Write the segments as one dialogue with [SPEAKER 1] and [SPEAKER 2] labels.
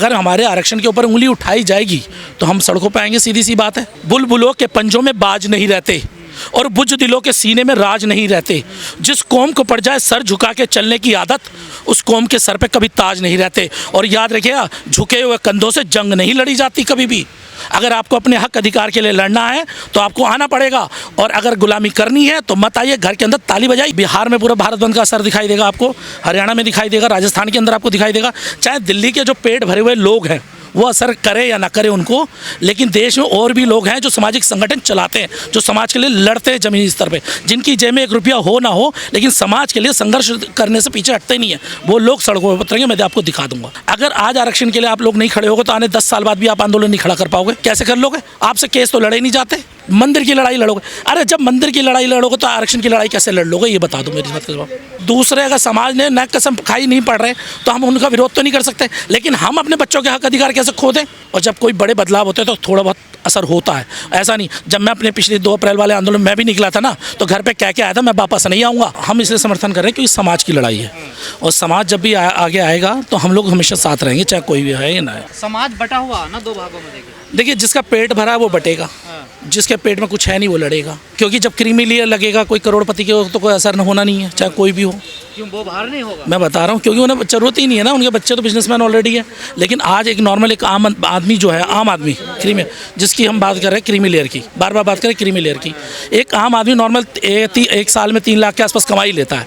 [SPEAKER 1] अगर हमारे आरक्षण के ऊपर उंगली उठाई जाएगी तो हम सड़कों पर आएंगे, सीधी सी बात है। बुलबुलों के पंजों में बाज नहीं रहते और बुझ दिलों के सीने में राज नहीं रहते। जिस कौम को पड़ जाए सर झुका के चलने की आदत, उस कौम के सर पे कभी ताज नहीं रहते। और याद रखिएगा, झुके हुए कंधों से जंग नहीं लड़ी जाती कभी भी। अगर आपको अपने हक अधिकार के लिए लड़ना है तो आपको आना पड़ेगा, और अगर गुलामी करनी है तो मत आइए, घर के अंदर ताली बजाइए। बिहार में पूरा भारत बंद का असर दिखाई देगा आपको, हरियाणा में दिखाई देगा, राजस्थान के अंदर आपको दिखाई देगा। चाहे दिल्ली के जो पेट भरे हुए लोग हैं वो असर करे या ना करे उनको, लेकिन देश में और भी लोग हैं जो सामाजिक संगठन चलाते हैं, जो समाज के लिए लड़ते हैं ज़मीनी स्तर पे, जिनकी जेब में 1 रुपया हो ना हो लेकिन समाज के लिए संघर्ष करने से पीछे हटते नहीं है। वो लोग सड़कों पर उतरेंगे, मैं आपको दिखा दूंगा। अगर आज आरक्षण के लिए आप लोग नहीं खड़े होगे तो आने 10 साल बाद भी आप आंदोलन नहीं खड़ा कर पाओगे। कैसे कर लोगे? आपसे केस तो लड़े नहीं जाते। मंदिर की लड़ाई लड़ोगे, अरे जब मंदिर की लड़ाई लड़ोगे तो आरक्षण की लड़ाई कैसे लड़ लोगे? ये बता दो मेरी बात का जवाब। दूसरे अगर समाज ने न कसम खाई नहीं पड़ रहे तो हम उनका विरोध तो नहीं कर सकते, लेकिन हम अपने बच्चों के हक अधिकार कैसे खो दें? और जब कोई बड़े बदलाव होते हैं तो थोड़ा बहुत असर होता है, ऐसा नहीं। जब मैं अपने पिछले 2 अप्रैल वाले आंदोलन में भी निकला था ना, तो घर पे कह के आया था मैं वापस नहीं आऊँगा। हम इसलिए समर्थन कर रहे हैं क्योंकि समाज की लड़ाई है, और समाज जब भी आगे आएगा तो हम लोग हमेशा साथ रहेंगे, चाहे कोई भी है या ना है।
[SPEAKER 2] समाज बटा हुआ ना 2 भागों में।
[SPEAKER 1] देखिए, जिसका पेट भरा है वो बटेगा, जिसके पेट में कुछ है नहीं वो लड़ेगा। क्योंकि जब क्रीमी लेयर लगेगा कोई करोड़पति के तो कोई असर होना नहीं है, चाहे कोई भी हो।
[SPEAKER 2] क्यों वो बाहर नहीं होगा?
[SPEAKER 1] मैं बता रहा हूँ क्योंकि उन्हें जरूरत ही नहीं है ना, उनके बच्चे तो बिजनेसमैन ऑलरेडी है। लेकिन आज एक नॉर्मल एक आम आदमी जो है, आम आदमी क्रीमी, जिसकी हम बात कर रहे हैं क्रीमी लेयर की, बार बार बात करें क्रीमी लेयर की, एक आम आदमी नॉर्मल 1 साल में 3 लाख के आसपास कमाई लेता है,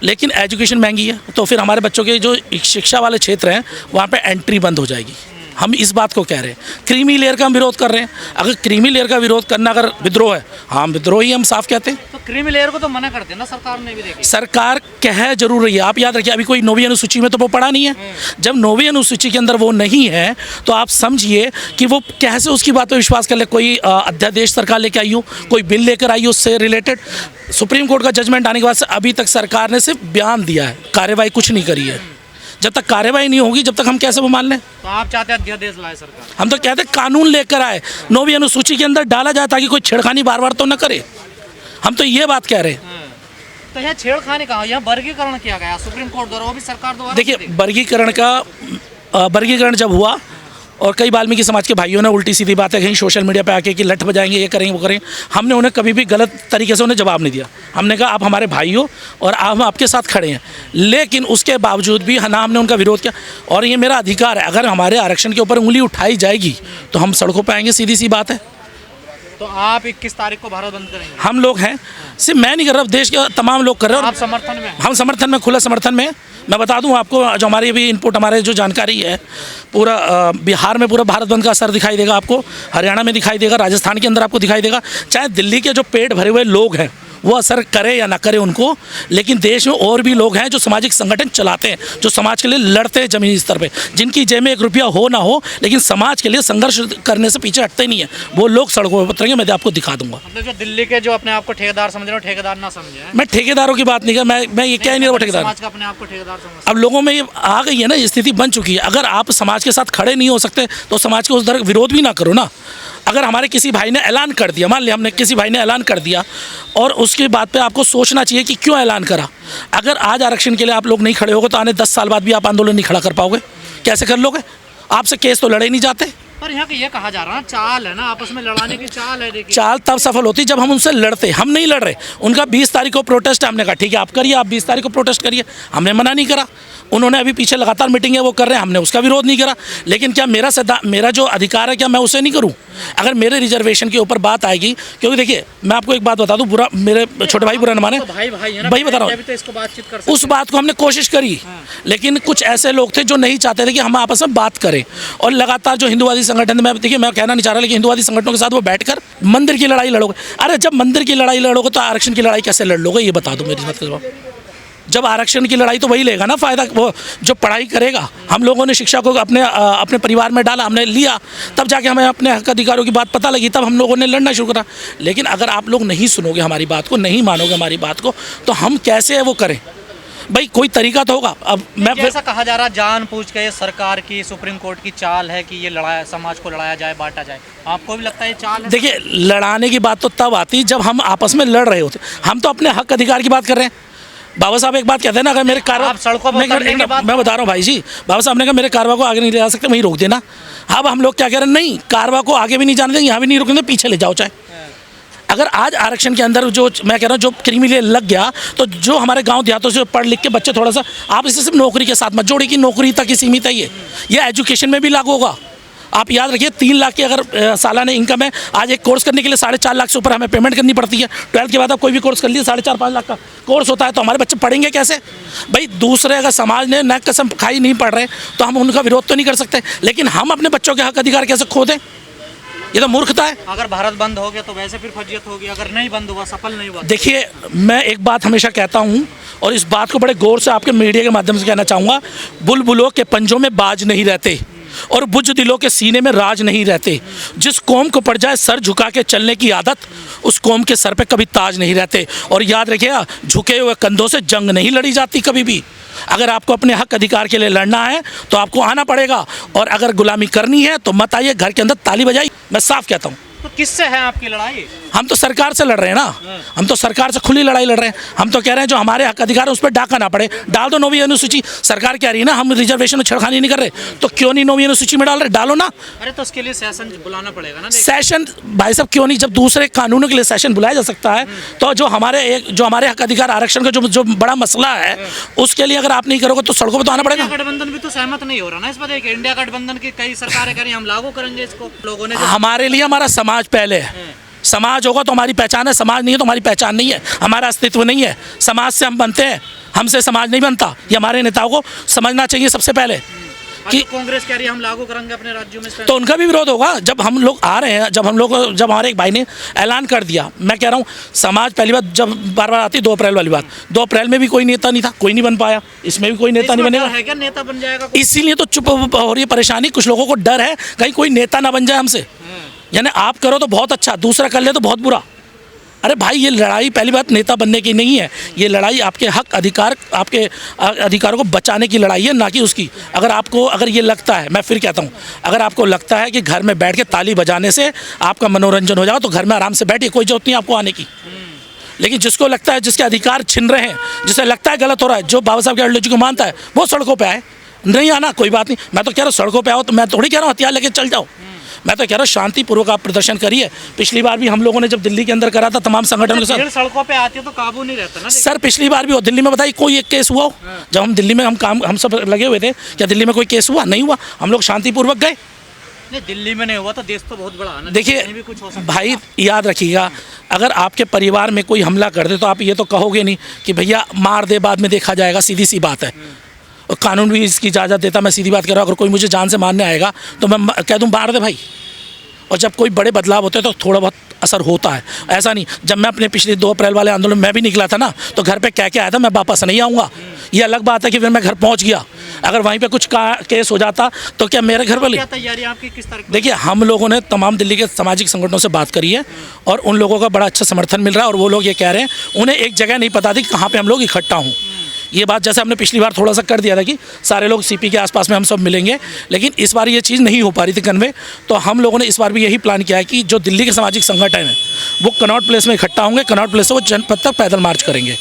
[SPEAKER 1] लेकिन एजुकेशन महंगी है, तो फिर हमारे बच्चों के जो शिक्षा वाले क्षेत्र हैं वहाँ पर एंट्री बंद हो जाएगी। हम इस बात को कह रहे हैं, क्रीमी लेयर का हम विरोध कर रहे हैं। अगर क्रीमी लेयर का विरोध करना अगर विद्रोह है, हाँ विद्रोही हम साफ कहते हैं।
[SPEAKER 2] तो क्रीमी लेयर को तो मना करते हैं ना सरकार ने भी। देखिए
[SPEAKER 1] सरकार कह जरूर रही है, आप याद रखिए अभी कोई 9वीं अनुसूची में तो वो पढ़ा नहीं है। जब 9वीं अनुसूची के अंदर वो नहीं है तो आप समझिए कि वो कैसे उसकी बात पर विश्वास कर ले। कोई अध्यादेश सरकार लेकर आई हो, कोई बिल लेकर आई हो उससे रिलेटेड। सुप्रीम कोर्ट का जजमेंट आने के बाद से अभी तक सरकार ने सिर्फ बयान दिया है, कार्यवाही कुछ नहीं करी है। जब तक कार्यवाही नहीं होगी जब तक हम कैसे वो मान लें?
[SPEAKER 2] तो आप चाहते हैं अध्यादेश लाए सरकार?
[SPEAKER 1] हम तो कहते हैं कानून लेकर आए, 9वीं अनुसूची के अंदर डाला जाए ताकि कोई छेड़खानी बार बार तो न करे। हम तो ये बात कह रहे हैं।
[SPEAKER 2] तो यहाँ छेड़खानी कहाँ, यहाँ वर्गीकरण किया गया सुप्रीम कोर्ट द्वारा, वो भी सरकार द्वारा।
[SPEAKER 1] देखिए, वर्गीकरण जब हुआ और कई वाल्मीकि समाज के भाइयों ने उल्टी सीधी बातें कहीं सोशल मीडिया पे आके कि लठ बजाएंगे, ये करेंगे, वो करेंगे, हमने उन्हें कभी भी गलत तरीके से उन्हें जवाब नहीं दिया। हमने कहा आप हमारे भाई हो और हम आपके साथ खड़े हैं, लेकिन उसके बावजूद भी ना हमने उनका विरोध किया। और ये मेरा अधिकार है, अगर हमारे आरक्षण के ऊपर उंगली उठाई जाएगी तो हम सड़कों पर आएंगे, सीधी सी बात है।
[SPEAKER 2] तो आप 21 तारीख को भारत बंद करेंगे?
[SPEAKER 1] हम लोग हैं, सिर्फ मैं नहीं कर रहा, देश के तमाम लोग कर रहे हैं।
[SPEAKER 2] आप समर्थन में?
[SPEAKER 1] हम समर्थन में, खुला समर्थन में। मैं बता दूं आपको, जो हमारी अभी इनपुट, हमारे जो जानकारी है, पूरा बिहार में पूरा भारत बंद का असर दिखाई देगा आपको, हरियाणा में दिखाई देगा, राजस्थान के अंदर आपको दिखाई देगा। चाहे दिल्ली के जो पेट भरे हुए लोग हैं वो असर करे या ना करे उनको, लेकिन देश में और भी लोग हैं जो सामाजिक संगठन चलाते हैं, जो समाज के लिए लड़ते हैं ज़मीनी स्तर पे, जिनकी जेब में 1 रुपया हो ना हो लेकिन समाज के लिए संघर्ष करने से पीछे हटते नहीं है। वो लोग सड़कों पर उतरेंगे, मैं आपको दिखा दूंगा।
[SPEAKER 2] मतलब जो दिल्ली के जो अपने आप को ठेकेदार समझ रहे हो, ठेकेदार ना समझे।
[SPEAKER 1] मैं ठेकेदारों की बात नहीं कर, मैं ये क्या नहीं रहा ठेकेदार।
[SPEAKER 2] समाज का अपने आप को ठेकेदार समझ,
[SPEAKER 1] अब लोगों में ये आ गई है ना, स्थिति बन चुकी है। अगर आप समाज के साथ खड़े नहीं हो सकते तो समाज के उस विरोध भी ना करो ना। अगर हमारे किसी भाई ने ऐलान कर दिया, मान लिया हमने किसी भाई ने ऐलान कर दिया, और उसके बाद पे आपको सोचना चाहिए कि क्यों ऐलान करा। अगर आज आरक्षण के लिए आप लोग नहीं खड़े होगे तो आने 10 साल बाद भी आप आंदोलन नहीं खड़ा कर पाओगे। कैसे कर लोगे? आपसे केस तो लड़े नहीं जाते।
[SPEAKER 2] पर यहाँ ये कहा जा रहा है चाल है ना, आपस में लड़ाने की चाल है। देखिए,
[SPEAKER 1] चाल तब सफल होती जब हम उनसे लड़ते। हम नहीं लड़ रहे। उनका 20 तारीख को प्रोटेस्ट है, हमने कहा ठीक है आप करिए, आप 20 तारीख को प्रोटेस्ट करिए, हमने मना नहीं करा। उन्होंने अभी पीछे लगातार मीटिंग है वो कर रहे हैं, हमने उसका विरोध नहीं करा। लेकिन क्या मेरा जो अधिकार है क्या मैं उसे नहीं करूं? अगर मेरे रिजर्वेशन के ऊपर बात आएगी, क्योंकि देखिए मैं आपको एक बात बता दूं, बुरा मेरे छोटे भाई बुरा न माने, भाई बता रहा हूँ, उस बात को हमने कोशिश करी, लेकिन कुछ ऐसे लोग थे जो नहीं चाहते थे कि हम आपस में बात करें। और लगातार जो हिंदुवादी संगठन में, देखिए मैं कहना नहीं चाह रहा, लेकिन हिंदुवादी संगठनों के साथ वो बैठकर मंदिर की लड़ाई लड़ोगे। अरे जब मंदिर की लड़ाई लड़ोगे तो आरक्षण की लड़ाई कैसे लड़ लोगे? ये बता दो मेरी बात का जवाब। जब आरक्षण की लड़ाई तो वही लेगा ना फ़ायदा, वो जो पढ़ाई करेगा। हम लोगों ने शिक्षा को अपने परिवार में डाला, हमने लिया, तब जाके हमें अपने हक अधिकारों की बात पता लगी, तब हम लोगों ने लड़ना शुरू करा। लेकिन अगर आप लोग नहीं सुनोगे हमारी बात को, नहीं मानोगे हमारी बात को, तो हम कैसे वो करें? भाई कोई तरीका तो होगा। अब मैं
[SPEAKER 2] जैसा कहा जा रहा जानबूझ के ये सरकार की, सुप्रीम कोर्ट की चाल है कि ये लड़ाया, समाज को लड़ाया जाए, बांटा जाए। आपको भी लगता है ये चाल है?
[SPEAKER 1] देखिए, लड़ाने की बात तो तब आती जब हम आपस में लड़ रहे होते। हम तो अपने हक अधिकार की बात कर रहे हैं। बाबा साहब एक बात कहते हैं ना, अगर मेरे कारवा
[SPEAKER 2] आप सड़कों पर उतरने के बाद
[SPEAKER 1] मैं बता रहा हूँ भाई जी, बाबा साहब ने कहा मेरे कारवा को आगे नहीं ले जा सकते, वहीं रोक देना। अब हम लोग क्या कह रहे हैं, नहीं कारवा को आगे भी नहीं जाने देंगे, यहाँ भी नहीं रोकने, पीछे ले जाओ चाहे। अगर आज आरक्षण के अंदर जो मैं कह रहा हूँ जो क्रीमी लेयर लग गया, तो जो हमारे गांव देहातों से पढ़ लिख के बच्चे थोड़ा सा, आप इसे सिर्फ नौकरी के साथ मत जोड़िए कि नौकरी तक ही सीमित है, ये एजुकेशन में भी लागू होगा। आप याद रखिए 3 लाख की अगर सालाना इनकम है, आज एक कोर्स करने के लिए 4.5 लाख से ऊपर हमें पेमेंट करनी पड़ती है। 12th के बाद आप कोई भी कोर्स कर लीजिए, 4.5-5 लाख का कोर्स होता है, तो हमारे बच्चे पढ़ेंगे कैसे भाई? दूसरे अगर समाज ने न कसम खाई नहीं पढ़ रहे तो हम उनका विरोध तो नहीं कर सकते, लेकिन हम अपने बच्चों के हक अधिकार कैसे खो दें? ये तो मूर्खता है।
[SPEAKER 2] अगर भारत बंद हो गया तो वैसे फिर फर्जियत होगी, अगर नहीं बंद हुआ, सफल नहीं हुआ।
[SPEAKER 1] देखिए, मैं एक बात हमेशा कहता हूँ और इस बात को बड़े गौर से आपके मीडिया के माध्यम से कहना चाहूँगा, बुलबुलों के पंजों में बाज नहीं रहते और बुज़दिलों के सीने में राज नहीं रहते। जिस कौम को पड़ जाए सर झुका के चलने की आदत, उस कौम के सर पे कभी ताज नहीं रहते। और याद रखिएगा, झुके हुए कंधों से जंग नहीं लड़ी जाती कभी भी। अगर आपको अपने हक अधिकार के लिए लड़ना है तो आपको आना पड़ेगा, और अगर गुलामी करनी है तो मत आइए, घर के अंदर ताली बजाइए। मैं साफ कहता हूँ।
[SPEAKER 2] तो किससे है आपकी लड़ाई?
[SPEAKER 1] हम तो सरकार से लड़ रहे हैं ना, हम तो सरकार से खुली लड़ाई लड़ रहे हैं। हम तो कह रहे हैं जो हमारे हक अधिकार है उस पर डाका ना पड़े, डाल दो 9वीं अनुसूची। सरकार कह रही है ना हम रिजर्वेशन में छेड़खानी नहीं कर रहे, तो क्यों नहीं 9वीं अनुसूची में डाल रहे? डालो ना।
[SPEAKER 2] अरे तो उसके लिए सेशन बुलाना पड़ेगा ना।
[SPEAKER 1] सेशन भाई साहब क्यों नहीं? जब दूसरे कानूनों के लिए सेशन बुलाया जा सकता है, तो जो हमारे हक अधिकार आरक्षण का जो बड़ा मसला है, उसके लिए अगर आप नहीं करोगे तो सड़कों पर तो आना पड़ेगा।
[SPEAKER 2] इंडिया गठबंधन भी तो सहमत नहीं हो रहा ना इस पर। देखिए, इंडिया गठबंधन की कई सरकारें कह रही हम लागू करेंगे इसको। लोगों ने
[SPEAKER 1] हमारे लिए हमारा समाज पहले है। समाज होगा तो हमारी पहचान है, समाज नहीं है तो हमारी पहचान नहीं है, हमारा अस्तित्व नहीं है। समाज से हम बनते हैं, हमसे समाज नहीं बनता। ये हमारे नेताओं को समझना चाहिए सबसे पहले कि
[SPEAKER 2] कांग्रेस कह रही है हम लागू करेंगे अपने राज्यों में,
[SPEAKER 1] तो उनका भी विरोध होगा। जब हम लोग आ रहे हैं, जब हमारे एक भाई ने ऐलान कर दिया, मैं कह रहा हूँ समाज पहली बात जब बार बार आती 2 अप्रैल वाली बात, 2 अप्रैल में भी कोई नेता नहीं था, कोई नहीं बन पाया, इसमें भी कोई नेता नहीं बनेगा।
[SPEAKER 2] है क्या नेता बन जाएगा?
[SPEAKER 1] इसीलिए तो चुप हो रही है परेशानी। कुछ लोगों को डर है कहीं कोई नेता ना बन जाए हमसे। यानी आप करो तो बहुत अच्छा, दूसरा कर ले तो बहुत बुरा। अरे भाई, ये लड़ाई पहली बात नेता बनने की नहीं है, ये लड़ाई आपके हक अधिकार, आपके अधिकारों को बचाने की लड़ाई है, ना कि उसकी। अगर ये लगता है, मैं फिर कहता हूँ, अगर आपको लगता है कि घर में बैठ के ताली बजाने से आपका मनोरंजन हो जाएगा तो घर में आराम से बैठिए, कोई जरूरत नहीं आपको आने की। लेकिन जिसको लगता है, जिसके अधिकार छिन रहे हैं, जिसे लगता है गलत हो रहा है, जो बाबा साहब के आइडियोलॉजी को मानता है, वो सड़कों पर आए। नहीं आना कोई बात नहीं, मैं तो कह रहा हूँ सड़कों पर आओ, तो मैं थोड़ी कह रहा हूँ हथियार लेके चल जाओ। मैं तो कह रहा हूँ शांतिपूर्वक आप प्रदर्शन करिए। पिछली बार भी हम लोगों ने जब दिल्ली के अंदर करा था तमाम संगठनों के साथ,
[SPEAKER 2] सड़कों पे आती है तो काबू नहीं रहता ना।
[SPEAKER 1] सर पिछली बार भी हो दिल्ली में, बताइए कोई एक केस हुआ हो? जब हम दिल्ली में हम सब लगे हुए थे, क्या दिल्ली में कोई केस हुआ? नहीं हुआ। हम लोग शांतिपूर्वक गए।
[SPEAKER 2] नहीं, दिल्ली में नहीं हुआ तो देश तो बहुत बड़ा है ना।
[SPEAKER 1] देखिए भाई, याद रखिएगा, अगर आपके परिवार में कोई हमला कर दे तो आप ये तो कहोगे नहीं कि भैया मार दे, बाद में देखा जाएगा। सीधी सी बात है, और कानून भी इसकी इजाज़त देता। मैं सीधी बात कर रहा हूँ, अगर कोई मुझे जान से मारने आएगा तो मैं कह दूँ मार दे भाई। और जब कोई बड़े बदलाव होते हैं तो थोड़ा बहुत असर होता है, ऐसा नहीं। जब मैं अपने पिछले 2 अप्रैल वाले आंदोलन में भी निकला था ना, तो घर पे कह के आया था मैं वापस नहीं आऊँगा। ये अलग बात है कि फिर मैं घर पहुँच गया। अगर वहीं पे कुछ केस हो जाता तो क्या मेरे घर वाले?
[SPEAKER 2] क्या तैयारी आपकी किस तरह?
[SPEAKER 1] देखिए, हम लोगों ने तमाम दिल्ली के सामाजिक संगठनों से बात करी है और उन लोगों का बड़ा अच्छा समर्थन मिल रहा है। और वो लोग ये कह रहे हैं, उन्हें एक जगह नहीं पता थी कहाँ पर हम लोग इकट्ठा हों। ये बात जैसे हमने पिछली बार थोड़ा सा कर दिया था कि सारे लोग सीपी के आसपास में हम सब मिलेंगे, लेकिन इस बार ये चीज़ नहीं हो पा रही थी कन्वे। तो हम लोगों ने इस बार भी यही प्लान किया है कि जो दिल्ली के सामाजिक संगठन है वो कनॉट प्लेस में इकट्ठा होंगे, कनॉट प्लेस से वो जनपद तक पैदल मार्च करेंगे।